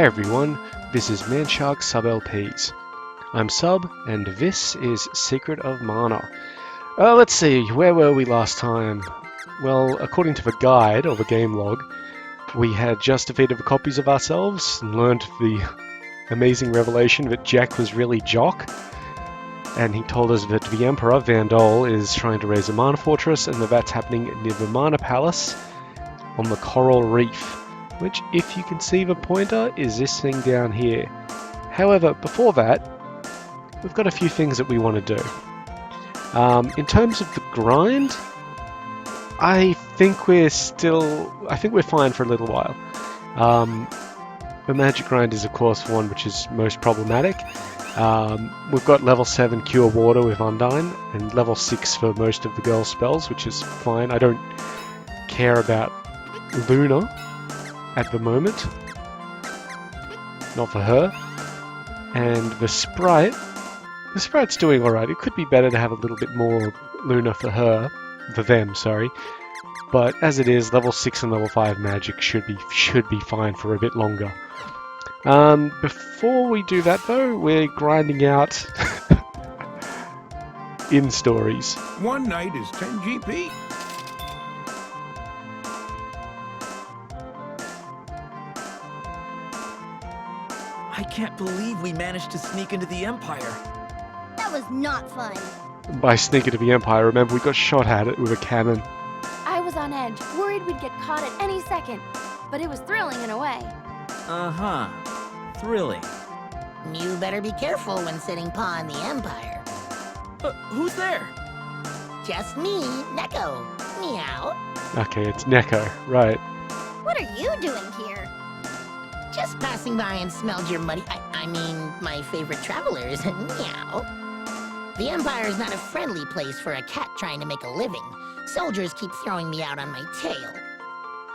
Hey everyone, this is Manshark Sub LPs. I'm Sub, and this is Secret of Mana. Let's see, where were we last time? Well, according to the guide, or the game log, we had just defeated the copies of ourselves and learned the amazing revelation that Jack was really Jock, and he told us that the Emperor, Vandal, is trying to raise a Mana Fortress, and that's happening near the Mana Palace on the Coral Reef. Which, if you can see the pointer, is this thing down here. However, before that, we've got a few things that we want to do. In terms of the grind, I think we're fine for a little while. The magic grind is, of course, one which is most problematic. We've got level 7 Cure Water with Undyne, and level 6 for most of the girl spells, which is fine. I don't care about Luna at the moment, not for her. And the sprite's doing alright. It could be better to have a little bit more Luna for them, sorry. But as it is, level 6 and level 5 magic should be fine for a bit longer. Before we do that though, we're grinding out in stories. One night is 10 GP. I can't believe we managed to sneak into the Empire. That was not fun. By sneaking to the Empire, remember we got shot at it with a cannon. I was on edge, worried we'd get caught at any second. But it was thrilling in a way. Uh-huh. Thrilling. You better be careful when setting paw on the Empire. Who's there? Just me, Neko. Meow. Okay, it's Neko, right. What are you doing here? Just passing by and smelled your muddy... I mean, my favorite travelers. Meow. The Empire is not a friendly place for a cat trying to make a living. Soldiers keep throwing me out on my tail.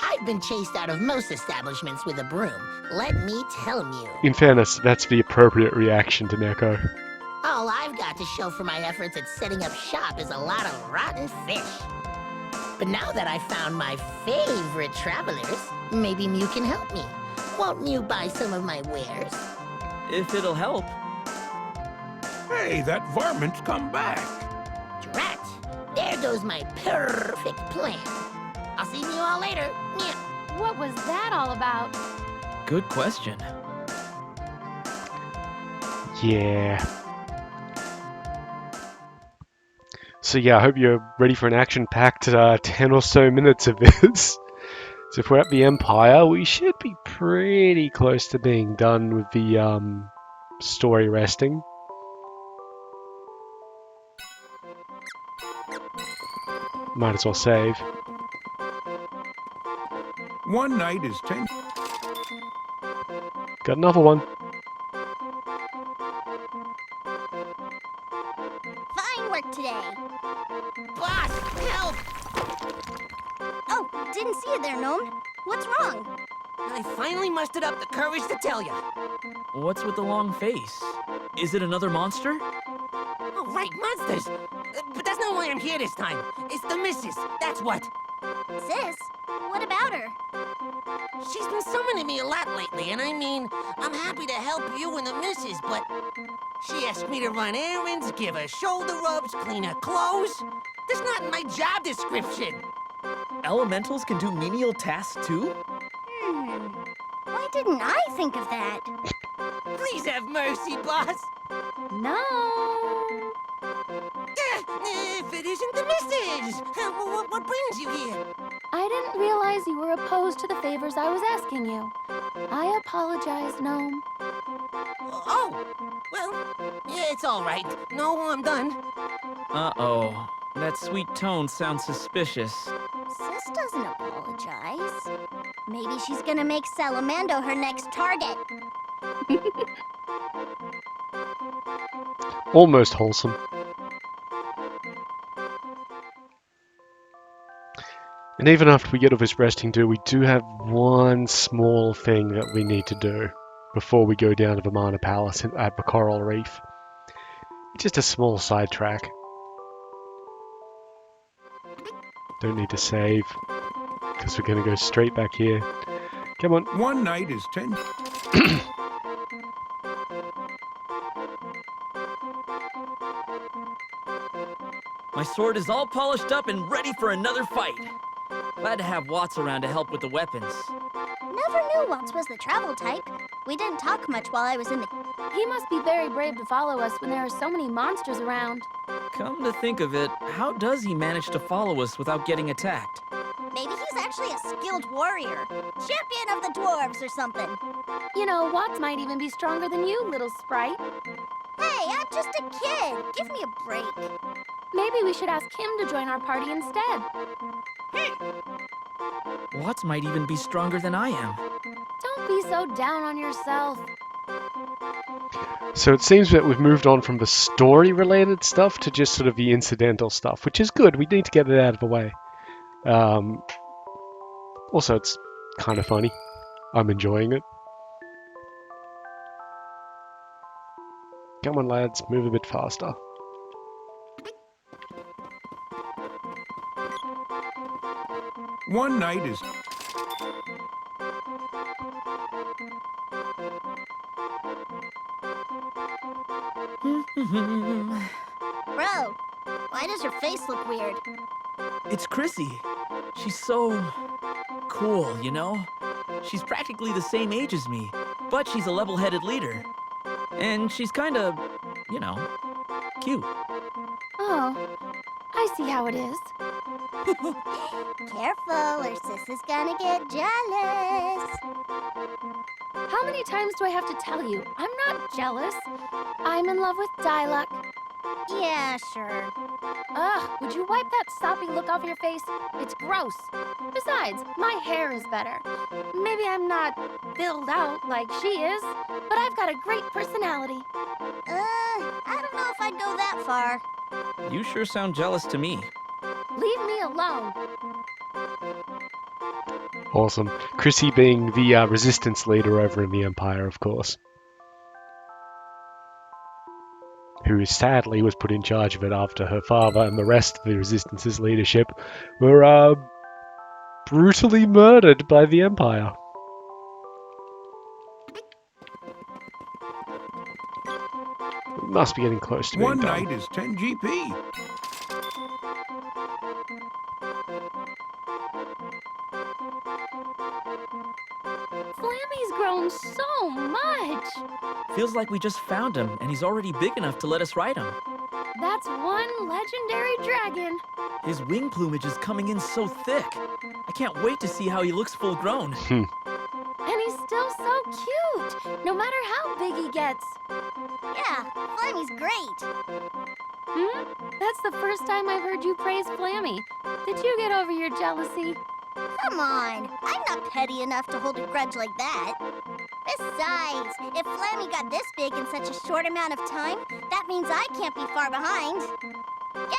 I've been chased out of most establishments with a broom. Let me tell you. In fairness, that's the appropriate reaction to Neko. All I've got to show for my efforts at setting up shop is a lot of rotten fish. But now that I've found my favorite travelers, maybe Mew can help me. Won't Mew buy some of my wares? If it'll help. Hey, that varmint's come back. Drat! There goes my perfect plan. I'll see you all later. Meow. What was that all about? Good question. Yeah. So yeah, I hope you're ready for an action-packed 10 or so minutes of this. So if we're at the Empire, we should be pretty close to being done with the story resting. Might as well save. One night is 10... Got another one. Fine work today. Boss, help! Oh, didn't see you there, Gnome. What's wrong? I finally mustered up the courage to tell you. What's with the long face? Is it another monster? Oh, right, monsters. But that's not why I'm here this time. It's the missus, that's what. Sis, what about her? She's been summoning me a lot lately, and I mean, I'm happy to help you and the missus, but she asked me to run errands, give her shoulder rubs, clean her clothes. That's not in my job description. Elementals can do menial tasks too? Why didn't I think of that? Please have mercy, boss. No. If it isn't the missus, what brings you here? I didn't realize you were opposed to the favors I was asking you. I apologize, Gnome. Oh, well, yeah, it's all right. No, I'm done. Uh-oh. That sweet tone sounds suspicious. Sis doesn't apologize. Maybe she's gonna make Salamando her next target. Almost wholesome. And even after we get all this resting do, we do have one small thing that we need to do before we go down to the Mana Palace at the Coral Reef. Just a small sidetrack. Don't need to save, because we're going to go straight back here. Come on. One night is 10. My sword is all polished up and ready for another fight. Glad to have Watts around to help with the weapons. Never knew Watts was the travel type. We didn't talk much while I was in the... He must be very brave to follow us when there are so many monsters around. Come to think of it, how does he manage to follow us without getting attacked? Maybe he's actually a skilled warrior. Champion of the dwarves or something. You know, Watts might even be stronger than you, little sprite. Hey, I'm just a kid. Give me a break. Maybe we should ask him to join our party instead. Watts might even be stronger than I am. Don't be so down on yourself. So it seems that we've moved on from the story-related stuff to just sort of the incidental stuff, which is good. We need to get it out of the way. Also, it's kind of funny. I'm enjoying it. Come on, lads, move a bit faster. One night is... Bro, why does your face look weird? It's Chrissy. She's so cool, you know? She's practically the same age as me, but she's a level-headed leader. And she's kinda, you know, cute. Oh, I see how it is. Careful, or Sis is gonna get jealous. How many times do I have to tell you? I'm not jealous. I'm in love with Diluc. Yeah, sure. Ugh, would you wipe that soppy look off your face? It's gross. Besides, my hair is better. Maybe I'm not filled out like she is, but I've got a great personality. I don't know if I'd go that far. You sure sound jealous to me. Leave me alone. Awesome. Chrissy being the resistance leader over in the Empire, of course. Who sadly was put in charge of it after her father and the rest of the Resistance's leadership were brutally murdered by the Empire. We must be getting close to being One done. night is 10 GP. Flammy's grown so much. Feels like we just found him, and he's already big enough to let us ride him. That's one legendary dragon. His wing plumage is coming in so thick. I can't wait to see how he looks full grown. And he's still so cute, no matter how big he gets. Yeah, Flammy's great. That's the first time I've heard you praise Flammy. Did you get over your jealousy? Come on, I'm not petty enough to hold a grudge like that. Besides, if Flammy got this big in such a short amount of time, that means I can't be far behind.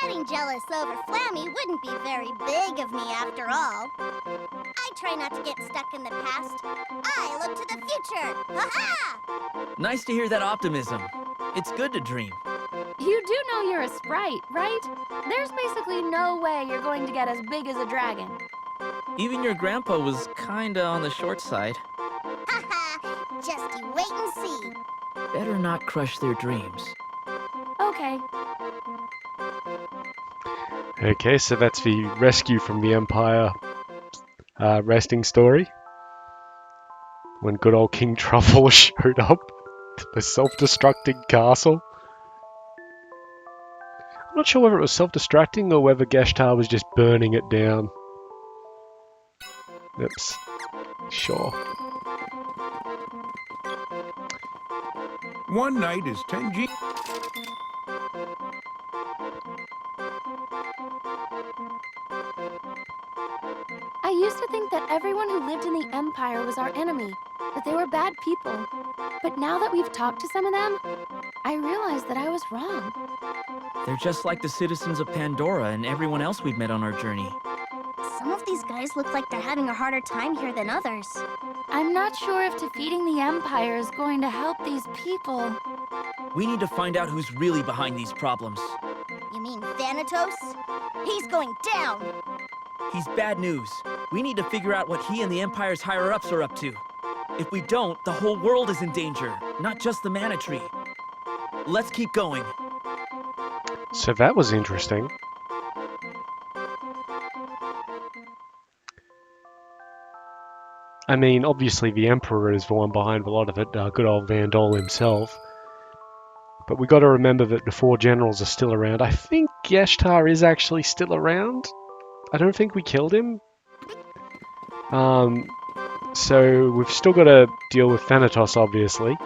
Getting jealous over Flammy wouldn't be very big of me after all. I try not to get stuck in the past. I look to the future. Ha-ha! Nice to hear that optimism. It's good to dream. You do know you're a sprite, right? There's basically no way you're going to get as big as a dragon. Even your grandpa was kinda on the short side. Ha-ha! Just you wait and see. Better not crush their dreams. Okay. Okay, so that's the rescue from the Empire resting story. When good old King Truffle showed up to the self-destructing castle. I'm not sure whether it was self-destructing or whether Geshtar was just burning it down. Oops. Sure. One night is 10 GP. I used to think that everyone who lived in the Empire was our enemy, that they were bad people. But now that we've talked to some of them, I realize that I was wrong. They're just like the citizens of Pandora and everyone else we've met on our journey. Some of these guys look like they're having a harder time here than others. I'm not sure if defeating the Empire is going to help these people. We need to find out who's really behind these problems. You mean Thanatos? He's going down! He's bad news. We need to figure out what he and the Empire's higher-ups are up to. If we don't, the whole world is in danger, not just the mana tree. Let's keep going. So that was interesting. I mean, obviously the Emperor is the one behind a lot of it, good old Vandal himself. But we got to remember that the 4 generals are still around. I think Geshtar is actually still around. I don't think we killed him. So we've still got to deal with Thanatos, obviously.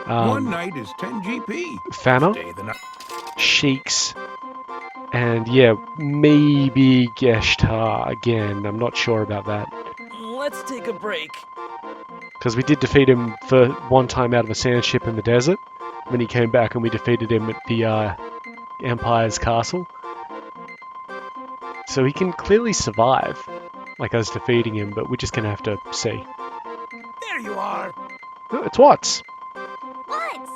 One night is 10 GP. Thana, Stay the night. Sheiks, and yeah, maybe Geshtar again. I'm not sure about that. Let's take a break. Because we did defeat him for one time out of a sand ship in the desert. When he came back and we defeated him at the Empire's castle. So he can clearly survive, like us defeating him, but we're just going to have to see. There you are. Oh, it's Watts. What?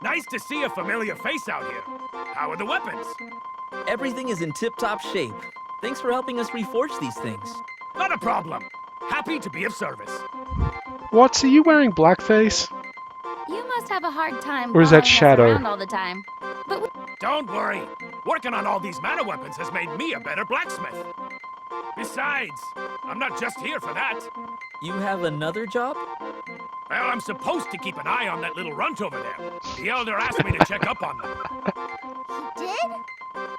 Nice to see a familiar face out here. How are the weapons? Everything is in tip-top shape. Thanks for helping us reforge these things. Not a problem. Happy to be of service. Watts, are you wearing blackface? You must have a hard time Or is that following us Shadow? around all the time. But Don't worry. Working on all these mana weapons has made me a better blacksmith. Besides, I'm not just here for that. You have another job? Well, I'm supposed to keep an eye on that little runt over there. The Elder asked me to check up on them. He did?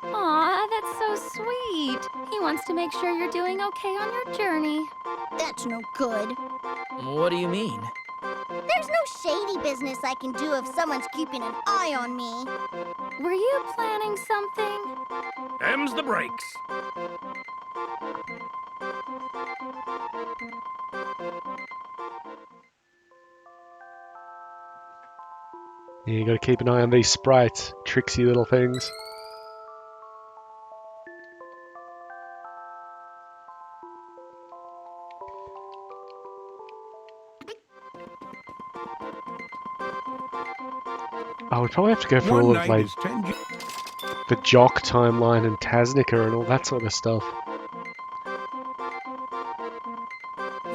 aw, that's so sweet. He wants to make sure you're doing okay on your journey. That's no good. What do you mean? There's no shady business I can do if someone's keeping an eye on me. Were you planning something? Them's the breaks. Yeah, you got to keep an eye on these sprites, tricksy little things. Oh, we probably have to go for One all of night like is 10 G. the Jock timeline and Tasnica and all that sort of stuff.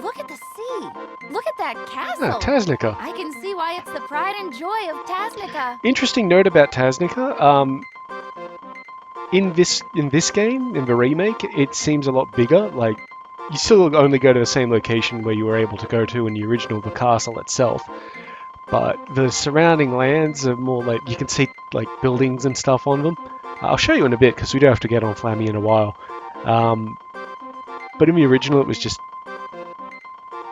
Look at the sea. Look at that castle. Ah, Tasnica. I can see why it's the pride and joy of Tasnica. Interesting note about Tasnica. In this game, in the remake, it seems a lot bigger. Like, you still only go to the same location where you were able to go to in the original, the castle itself. But the surrounding lands are more like, you can see like buildings and stuff on them. I'll show you in a bit because we do have to get on Flammy in a while. But in the original, it was just,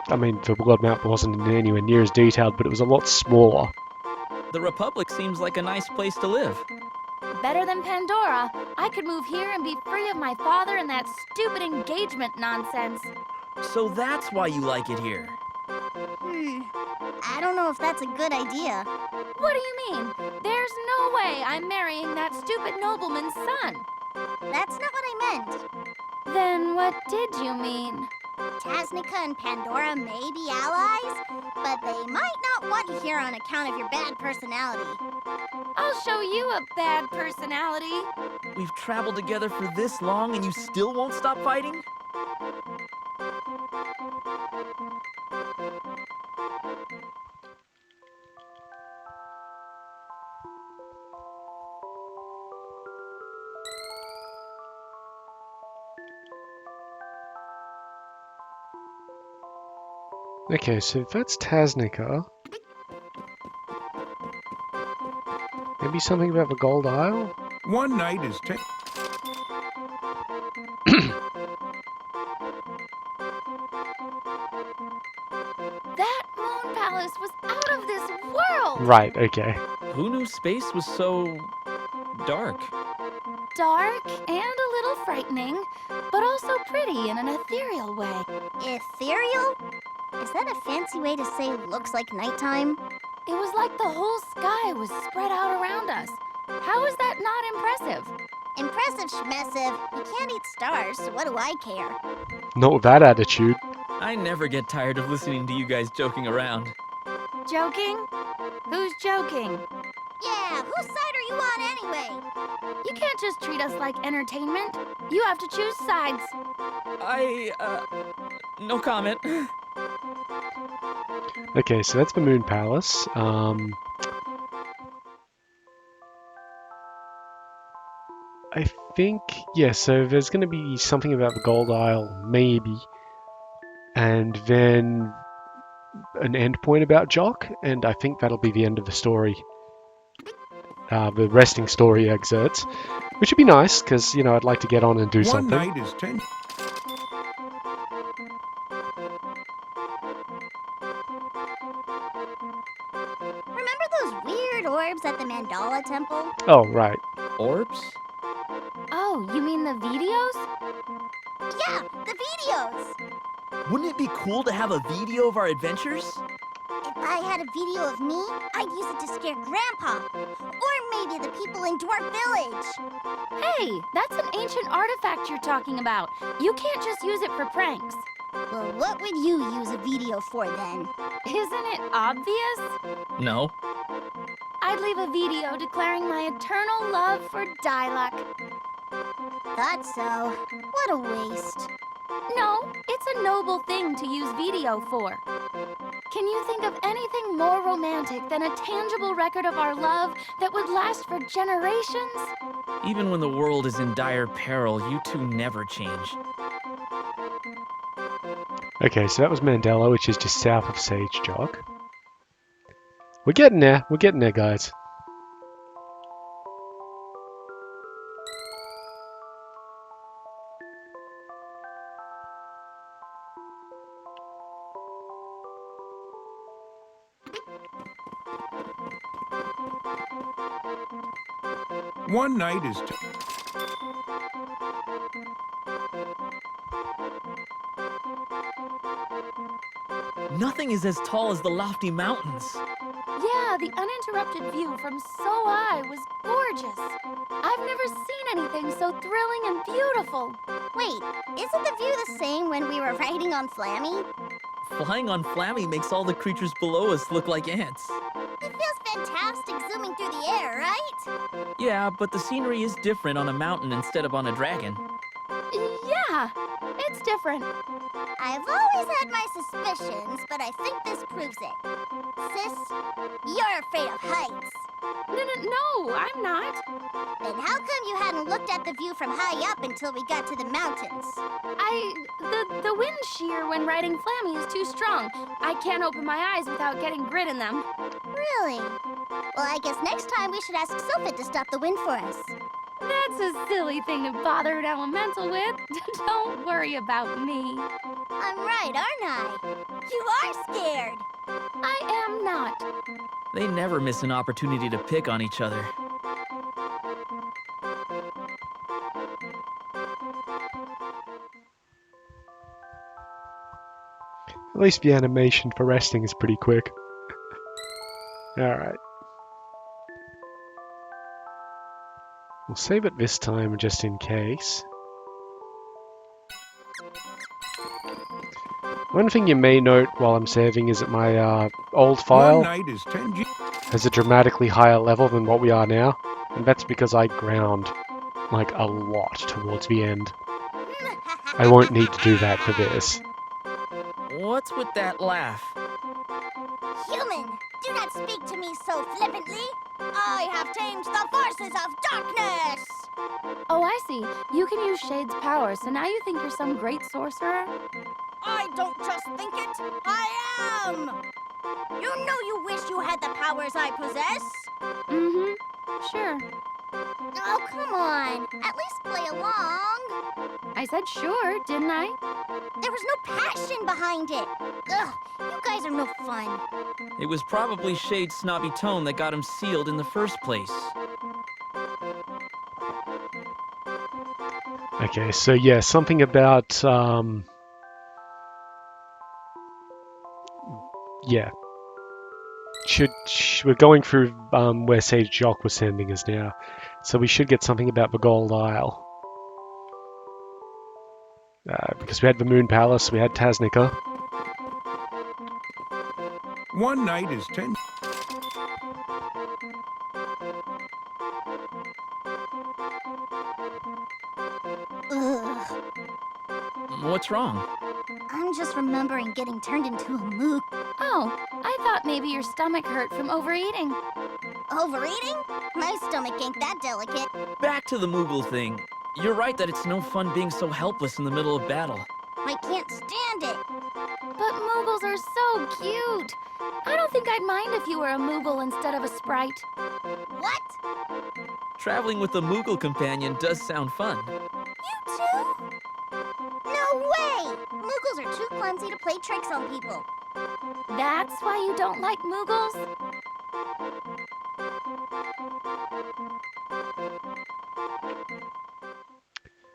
I mean, the world map wasn't anywhere near as detailed, but it was a lot smaller. The Republic seems like a nice place to live. Better than Pandora. I could move here and be free of my father and that stupid engagement nonsense. So that's why you like it here. I don't know if that's a good idea. What do you mean? There's no way I'm marrying that stupid nobleman's son. That's not what I meant. Then what did you mean? Tasnica and Pandora may be allies, but they might not want you here on account of your bad personality. I'll show you a bad personality. We've traveled together for this long and you still won't stop fighting? Okay, so if that's Tasnica, maybe something about the Gold Isle? One night is 10. That moon palace was out of this world. Right, okay. Who knew space was so dark? Dark and a little frightening, but also pretty in an ethereal way. Ethereal? Is that a fancy way to say looks like nighttime? It was like the whole sky was spread out around us. How is that not impressive? Impressive schmessive. You can't eat stars, so what do I care? Not with that attitude. I never get tired of listening to you guys joking around. Joking? Who's joking? Yeah, whose side are are you on anyway? You can't just treat us like entertainment. You have to choose sides. No comment. Okay, so that's the Moon Palace. I think, yeah, so there's going to be something about the Gold Isle, maybe. And then an end point about Jock, and I think that'll be the end of the story. The resting story excerpts, which would be nice, because, you know, I'd like to get on and do One something. night is 10. Remember those weird orbs at the Mandala Temple? Oh, right. Orbs? Oh, you mean the videos? Yeah, the videos! Wouldn't it be cool to have a video of our adventures? If I had a video of me, I'd use it to scare Grandpa. Or maybe the people in Dwarf Village. Hey, that's an ancient artifact you're talking about. You can't just use it for pranks. Well, what would you use a video for then? Isn't it obvious? No. I'd leave a video declaring my eternal love for Diluc. Thought so. What a waste. No, it's a noble thing to use video for. Can you think of anything more romantic than a tangible record of our love that would last for generations? Even when the world is in dire peril, you two never change. Okay, so that was Mandela, which is just south of Sage Jock. We're getting there. We're getting there, guys. One night is 10. Nothing is as tall as the lofty mountains. Yeah, the uninterrupted view from so high was gorgeous. I've never seen anything so thrilling and beautiful. Wait, isn't the view the same when we were riding on Flammy? Flying on Flammy makes all the creatures below us look like ants. It feels fantastic zooming through the air, right? Yeah, but the scenery is different on a mountain instead of on a dragon. Yeah, it's different. I've always had my suspicions, but I think this proves it. Sis, you're afraid of heights. No, I'm not. Then how come you hadn't looked at the view from high up until we got to the mountains? The wind shear when riding Flammy is too strong. I can't open my eyes without getting grit in them. Really? Well, I guess next time we should ask Sophit to stop the wind for us. That's a silly thing to bother an elemental with. Don't worry about me. I'm right, aren't I? You are scared. I am not. They never miss an opportunity to pick on each other. At least the animation for resting is pretty quick. Alright. We'll save it this time just in case. One thing you may note while I'm saving is that my old One file night is 10. has a dramatically higher level than what we are now, and that's because I ground like a lot towards the end. I won't need to do that for this. What's with that laugh? Human, do not speak to me so flippantly. I have tamed the forces of darkness. Oh, I see. You can use Shade's power, so now you think you're some great sorcerer? I don't just think it, I am! You know you wish you had the powers I possess. Mm-hmm. Sure. Oh, come on. At least play along. I said sure, didn't I? There was no passion behind it. Ugh, you guys are no fun. It was probably Shade's snobby tone that got him sealed in the first place. Okay, so yeah, something about, yeah. We're going through where Sage Jock was sending us now, so we should get something about the Gold Isle. Because we had the Moon Palace, we had Tasnica. One night is 10. What's wrong? I'm just remembering getting turned into a mook. Oh, I thought maybe your stomach hurt from overeating. Overeating? My stomach ain't that delicate. Back to the Moogle thing. You're right that it's no fun being so helpless in the middle of battle. I can't stand it. But Moogles are so cute. I don't think I'd mind if you were a Moogle instead of a sprite. What? Traveling with a Moogle companion does sound fun. You too? No way! Moogles are too clumsy to play tricks on people. That's why you don't like Moogles?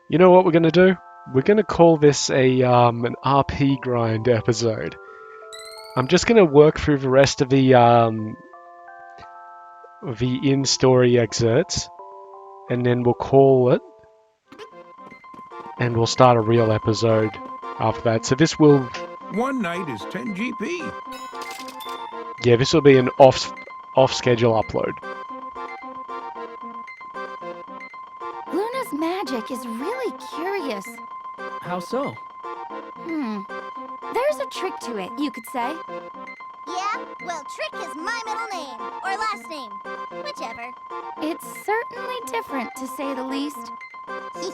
You know what we're gonna do? We're gonna call this an RP grind episode. I'm just gonna work through the rest of the in-story excerpts, and then we'll call it, and we'll start a real episode after that. So this will, One night is 10 GP. yeah, this will be an off-schedule upload. Luna's magic is really curious. How so? There's a trick to it, you could say. Yeah? Well, Trick is my middle name. Or last name. Whichever. It's certainly different, to say the least.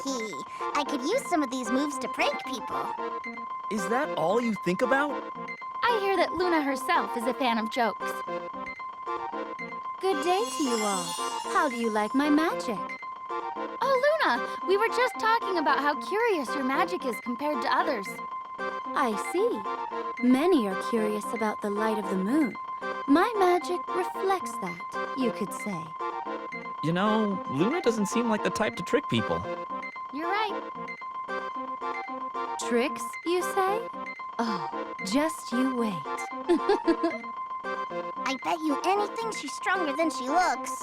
Hee. I could use some of these moves to prank people. Is that all you think about? I hear that Luna herself is a fan of jokes. Good day to you all. How do you like my magic? Oh, Luna, we were just talking about how curious your magic is compared to others. I see. Many are curious about the light of the moon. My magic reflects that, you could say. You know, Luna doesn't seem like the type to trick people. You're right. Tricks, you say? Oh, just you wait. I bet you anything she's stronger than she looks.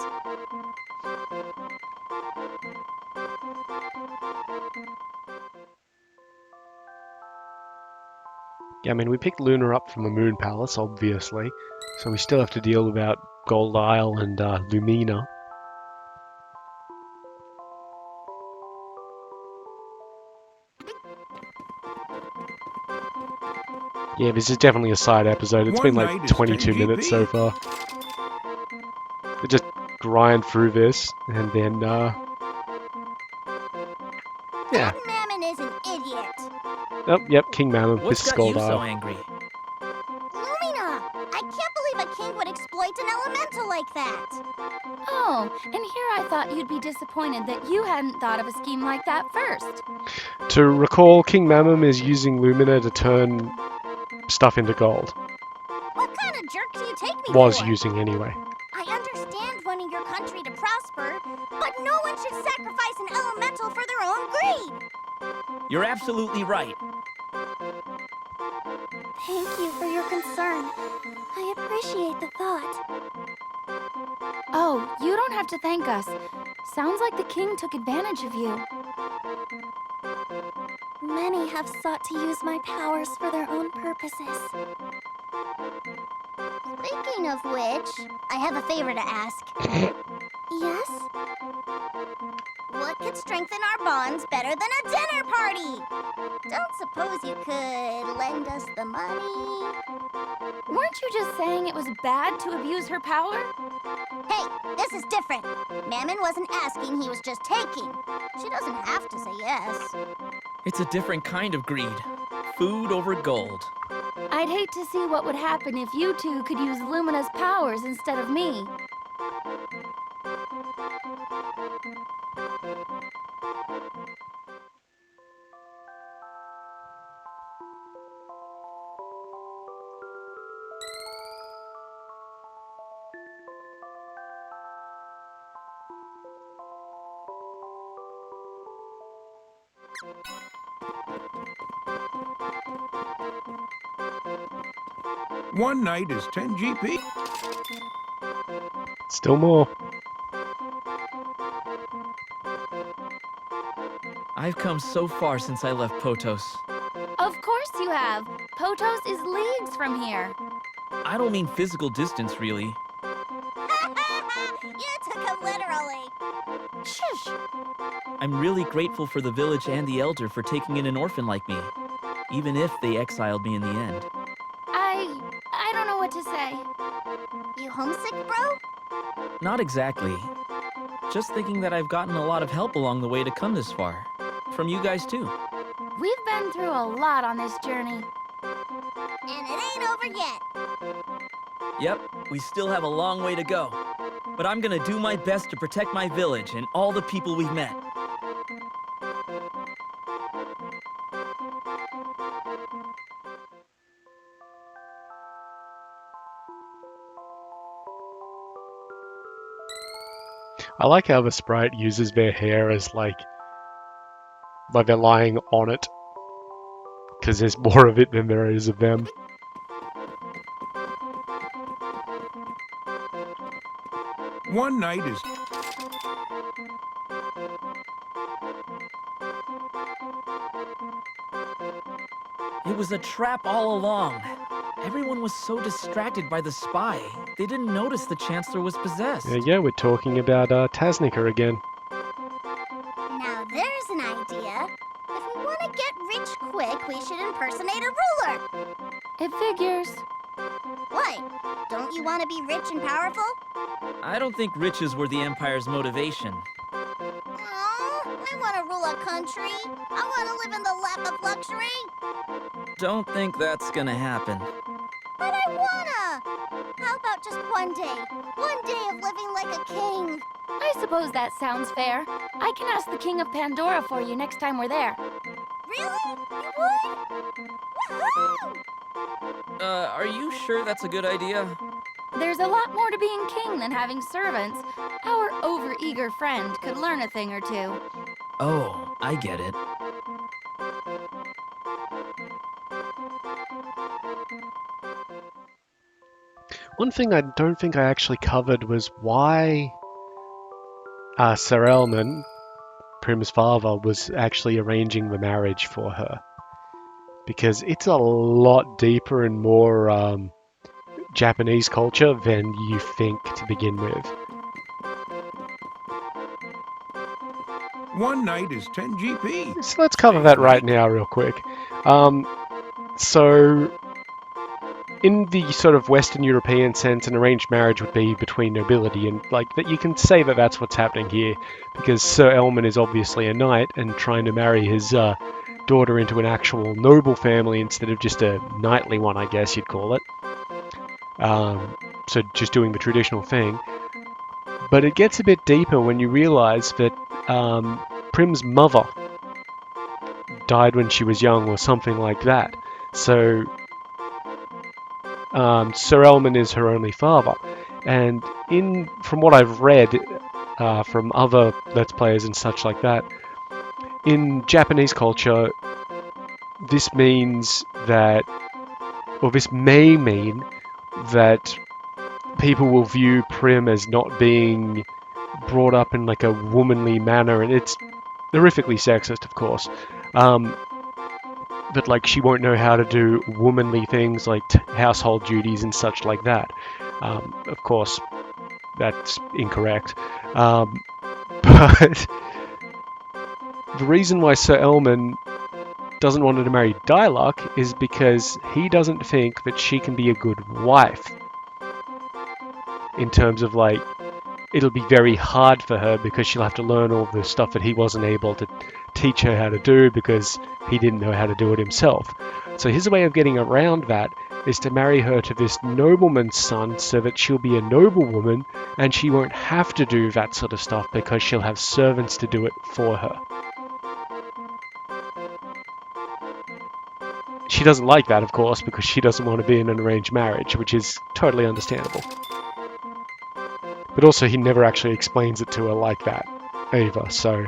Yeah, I mean, we picked Luna up from the Moon Palace, obviously, so we still have to deal about Gold Isle and Lumina. Yeah, this is definitely a side episode. It's been like 22 minutes so far. We just grind through this, and then, yeah. That Mammon is an idiot. Oh, yep, King Mammon. This What's is got Gold you so Isle. angry? Lumina! I can't believe a king would exploit an elemental like that. Oh, and here I thought you'd be disappointed that you hadn't thought of a scheme like that first. To recall, King Mammon is using Lumina to turn stuff into gold. What kind of jerk do you take me Was for? using anyway. I understand wanting your country to prosper, but no one should sacrifice an elemental for their own greed. You're absolutely right. Thank you for your concern. I appreciate the thought. Oh, you don't have to thank us. Sounds like the king took advantage of you. Many have sought to use my powers for their own purposes. Speaking of which, I have a favor to ask. Yes? What could strengthen our bonds better than a dinner party? Don't suppose you could lend us the money? Weren't you just saying it was bad to abuse her power? Hey, this is different. Mammon wasn't asking, he was just taking. She doesn't have to say yes. It's a different kind of greed. Food over gold. I'd hate to see what would happen if you two could use Lumina's powers instead of me. One night is 10 GP. Still more. I've come so far since I left Potos. Of course you have. Potos is leagues from here. I don't mean physical distance, really. You took him literally. Shush! I'm really grateful for the village and the elder for taking in an orphan like me. even if they exiled me in the end. I don't know what to say. You homesick, bro? Not exactly. Just thinking that I've gotten a lot of help along the way to come this far. From you guys, too. We've been through a lot on this journey. And it ain't over yet. Yep, we still have a long way to go. But I'm gonna do my best to protect my village and all the people we've met. I like how the sprite uses their hair as like they're lying on it, because there's more of it than there is of them. One night is... It was a trap all along. Everyone was so distracted by the spy, they didn't notice the Chancellor was possessed. Yeah, we're talking about Tasnica again. Now there's an idea. If we want to get rich quick, we should impersonate a ruler. It figures. What? Don't you want to be rich and powerful? I don't think riches were the Empire's motivation. Oh, I want to rule a country. I want to live in the lap of luxury. Don't think that's gonna happen. But I wanna! How about just one day? One day of living like a king. I suppose that sounds fair. I can ask the King of Pandora for you next time we're there. Really? You would? Woohoo! Are you sure that's a good idea? There's a lot more to being king than having servants. Our overeager friend could learn a thing or two. Oh, I get it. One thing I don't think I actually covered was why Sir Elman, Prim's father, was actually arranging the marriage for her. Because it's a lot deeper and more Japanese culture than you think to begin with. One night is 10 GP. So let's cover that right now real quick. So in the sort of Western European sense, an arranged marriage would be between nobility, and like that you can say that that's what's happening here, because Sir Elman is obviously a knight and trying to marry his daughter into an actual noble family instead of just a knightly one, I guess you'd call it. So just doing the traditional thing. But it gets a bit deeper when you realise that Prim's mother died when she was young or something like that. So Sir Elman is her only father. And from what I've read from other Let's Players and such like that, in Japanese culture, this means that, or this may mean that people will view Prim as not being brought up in like a womanly manner, and it's horrifically sexist, of course. That like she won't know how to do womanly things like household duties and such like that. Of course, that's incorrect. But the reason why Sir Elman doesn't want her to marry Diluc is because he doesn't think that she can be a good wife. In terms of like, it'll be very hard for her because she'll have to learn all the stuff that he wasn't able to teach her how to do because he didn't know how to do it himself. So his way of getting around that is to marry her to this nobleman's son so that she'll be a noblewoman and she won't have to do that sort of stuff because she'll have servants to do it for her. She doesn't like that, of course, because she doesn't want to be in an arranged marriage, which is totally understandable. But also, he never actually explains it to her like that, either, so...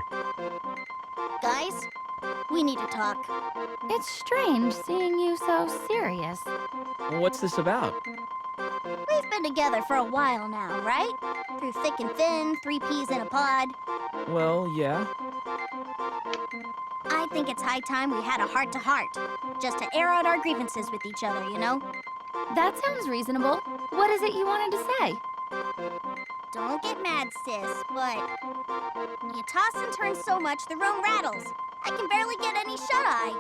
Guys, we need to talk. It's strange seeing you so serious. What's this about? We've been together for a while now, right? Through thick and thin, 3 peas in a pod. Well, yeah. I think it's high time we had a heart-to-heart. Just to air out our grievances with each other, you know? That sounds reasonable. What is it you wanted to say? Don't get mad, sis, but you toss and turn so much the room rattles. I can barely get any shut-eye.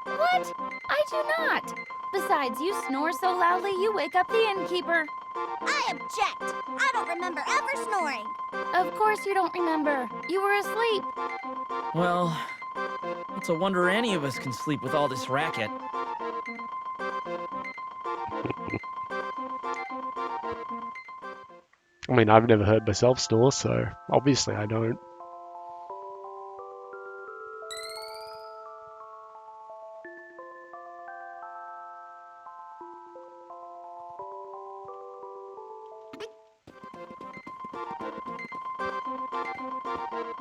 What? I do not. Besides, you snore so loudly you wake up the innkeeper. I object. I don't remember ever snoring. Of course you don't remember. You were asleep. Well, it's a wonder any of us can sleep with all this racket. I mean, I've never heard myself snore, so obviously I don't.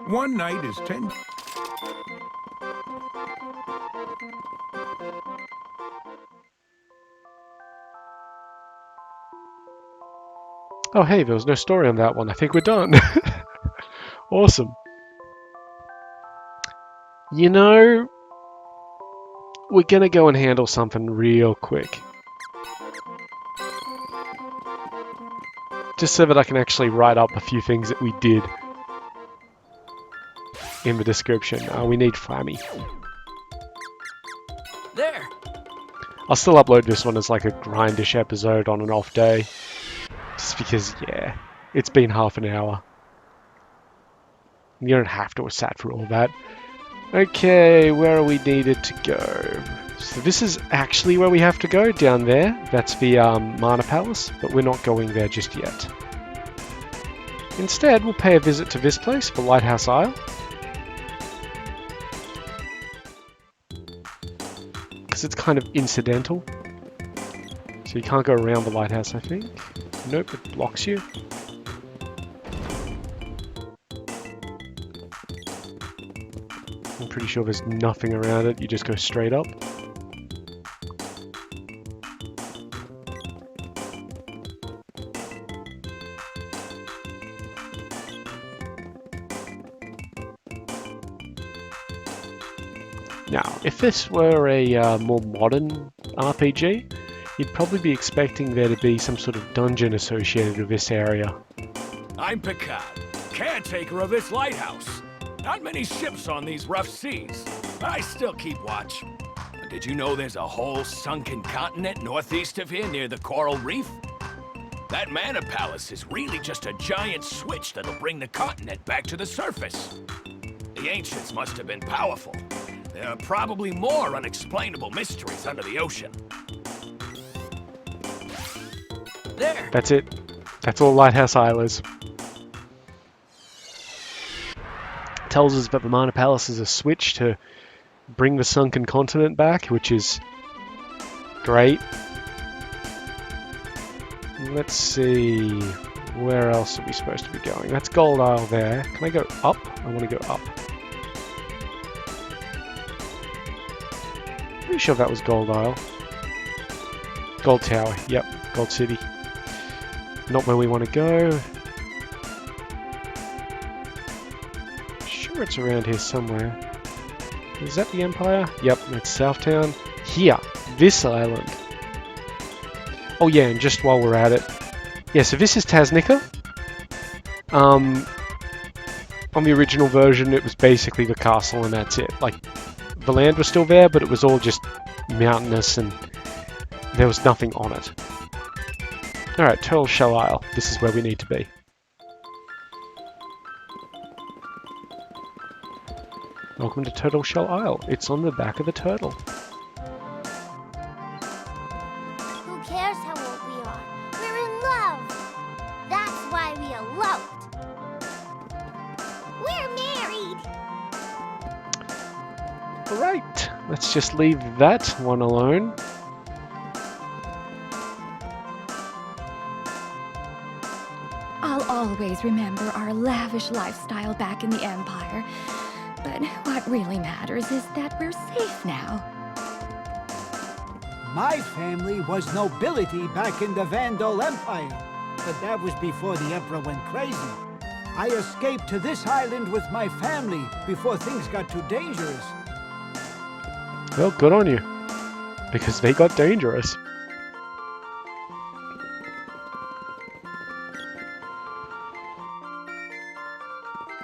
One night is 10. Oh, hey, there was no story on that one. I think we're done. Awesome. You know, we're gonna go and handle something real quick. Just so that I can actually write up a few things that we did in the description. We need Flammy. There! I'll still upload this one as like a grindish episode on an off day. Just because, yeah, it's been half an hour. You don't have to have sat through all that. Okay, where are we needed to go? So this is actually where we have to go, down there. That's the Mana Palace, but we're not going there just yet. Instead, we'll pay a visit to this place, the Lighthouse Isle. Because it's kind of incidental. So you can't go around the lighthouse, I think. Nope, it blocks you. I'm pretty sure there's nothing around it, you just go straight up. Now, if this were a more modern RPG, you'd probably be expecting there to be some sort of dungeon associated with this area. I'm Picard, caretaker of this lighthouse. Not many ships on these rough seas, but I still keep watch. Did you know there's a whole sunken continent northeast of here near the coral reef? That Mana Palace is really just a giant switch that'll bring the continent back to the surface. The ancients must have been powerful. There are probably more unexplainable mysteries under the ocean. There! That's it. That's all Lighthouse Isle is. Tells us that the Mana Palace is a switch to bring the sunken continent back, which is great. Let's see, where else are we supposed to be going? That's Gold Isle there. Can I go up? I want to go up. Pretty sure that was Gold Isle. Gold Tower, yep, Gold City. Not where we want to go. Sure it's around here somewhere. Is that the Empire? Yep, that's Southtown. Here, this island. Oh yeah, and just while we're at it. Yeah, so this is Taznica. On the original version, it was basically the castle and that's it. Like, the land was still there, but it was all just mountainous and there was nothing on it. Alright, Turtle Shell Isle. This is where we need to be. Welcome to Turtle Shell Isle. It's on the back of the turtle. Who cares how old we are? We're in love. That's why we eloped. We're married. Alright, let's just leave that one alone. I'll always remember our lavish lifestyle back in the Empire. But what really matters is that we're safe now. My family was nobility back in the Vandal Empire, but that was before the Emperor went crazy. I escaped to this island with my family before things got too dangerous. Well, good on you. Because they got dangerous.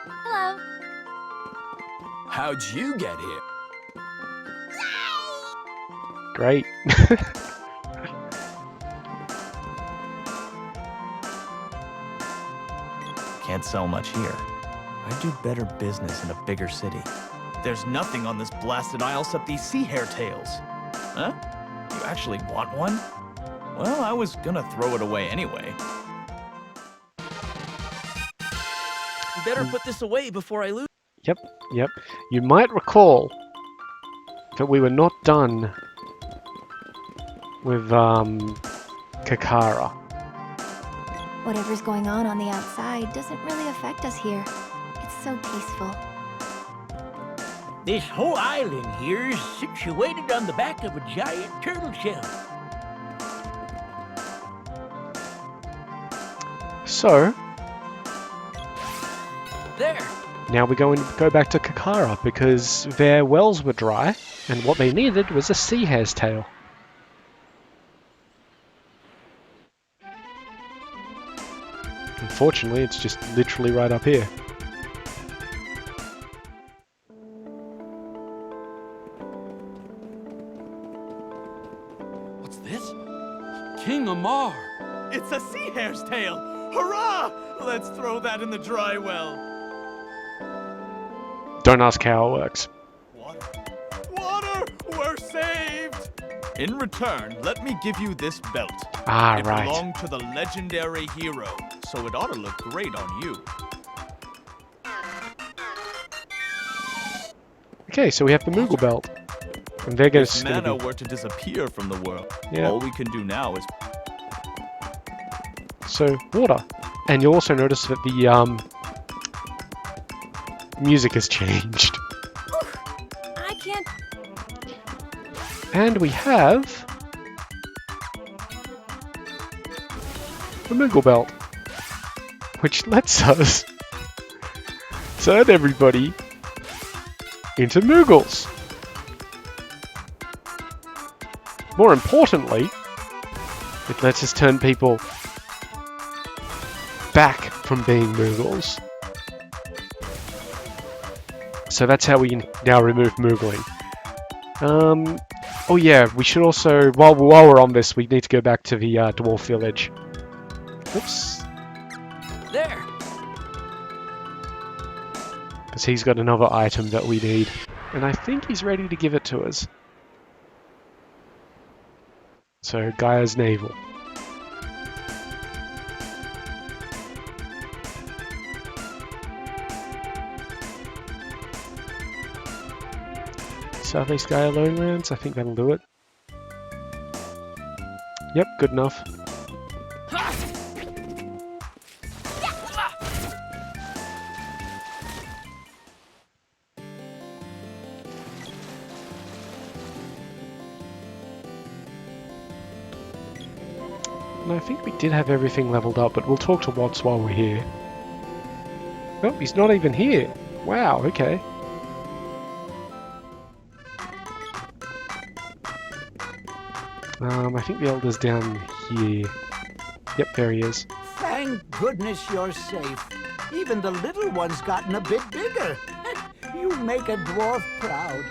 Hello. How'd you get here? Great. Can't sell much here. I'd do better business in a bigger city. There's nothing on this blasted isle except these sea hare tails. Huh? You actually want one? Well, I was gonna throw it away anyway. Better put this away before I lose. Yep. You might recall that we were not done with Kakara. Whatever's going on the outside doesn't really affect us here. It's so peaceful. This whole island here is situated on the back of a giant turtle shell. So, There! now we're going to go back to Kakara because their wells were dry and what they needed was a sea hare's tail. Unfortunately, it's just literally right up here. What's this? King Amar! It's a sea hare's tail! Hurrah! Let's throw that in the dry well. Don't ask how it works. Water! We're saved! In return, let me give you this belt. Ah, It right. belonged to the legendary hero, so it ought to look great on you. Okay, so we have the Moogle belt. And they're going If to mana were to disappear from the world, Yeah. all we can do now is... So, water. And you'll also notice that the music has changed. I can't. And we have the Moogle belt, which lets us turn everybody into Moogles. More importantly, it lets us turn people back from being Moogles. So that's how we now remove Moogling. Oh yeah, we should also, while we're on this, we need to go back to the dwarf village. Oops. There! Because he's got another item that we need. And I think he's ready to give it to us. So, Gaia's Navel. Southeast Gaia Lonelands, I think that'll do it. Yep, good enough. And I think we did have everything leveled up, but we'll talk to Watts while we're here. Oh, he's not even here. Wow, okay. I think the Elder's down here. Yep, there he is. Thank goodness you're safe. Even the little one's gotten a bit bigger. You make a dwarf proud.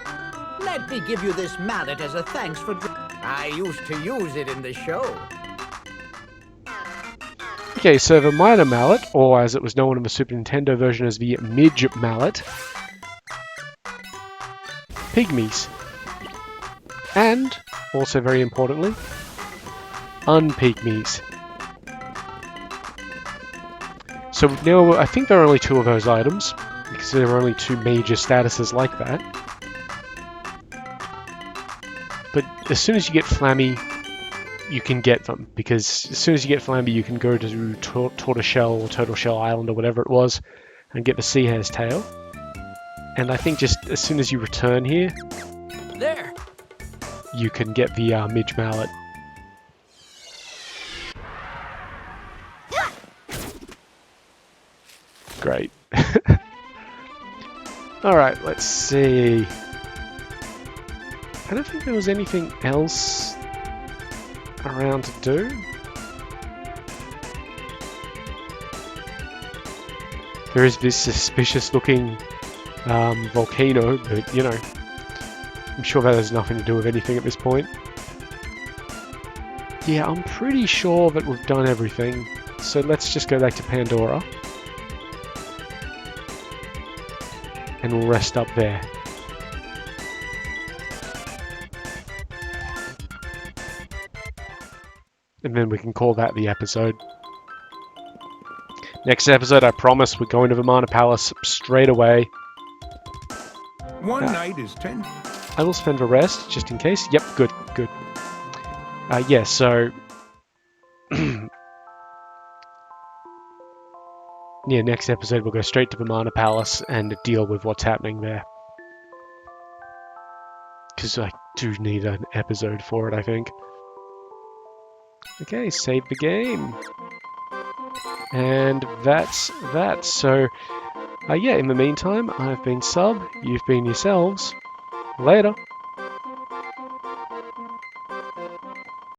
Let me give you this mallet as a thanks for... I used to use it in the show. Okay, so the Minor Mallet, or as it was known in the Super Nintendo version as the Midge Mallet. Pygmies. And, also very importantly, Unpygmies. So now, I think there are only 2 of those items, because there are only 2 major statuses like that. But as soon as you get Flammy, you can get them, because as soon as you get Flamby, you can go to Tortoiseshell or Turtleshell Island or whatever it was, and get the Sea Hare's tail. And I think just as soon as you return here, There! you can get the Midge Mallet. Great. Alright, let's see. I don't think there was anything else around to do. There is this suspicious looking volcano, but you know, I'm sure that has nothing to do with anything at this point. Yeah, I'm pretty sure that we've done everything. So let's just go back to Pandora. And we'll rest up there. And then we can call that the episode. Next episode, I promise, we're going to Vimana Palace straight away. One night is 10. I will spend the rest, just in case. Yep, good, good. Yeah, so... yeah, next episode we'll go straight to Vimana Palace and deal with what's happening there. Because I do need an episode for it, I think. Okay, save the game. And that's that. So, yeah, in the meantime, I've been Sub, you've been yourselves. Later.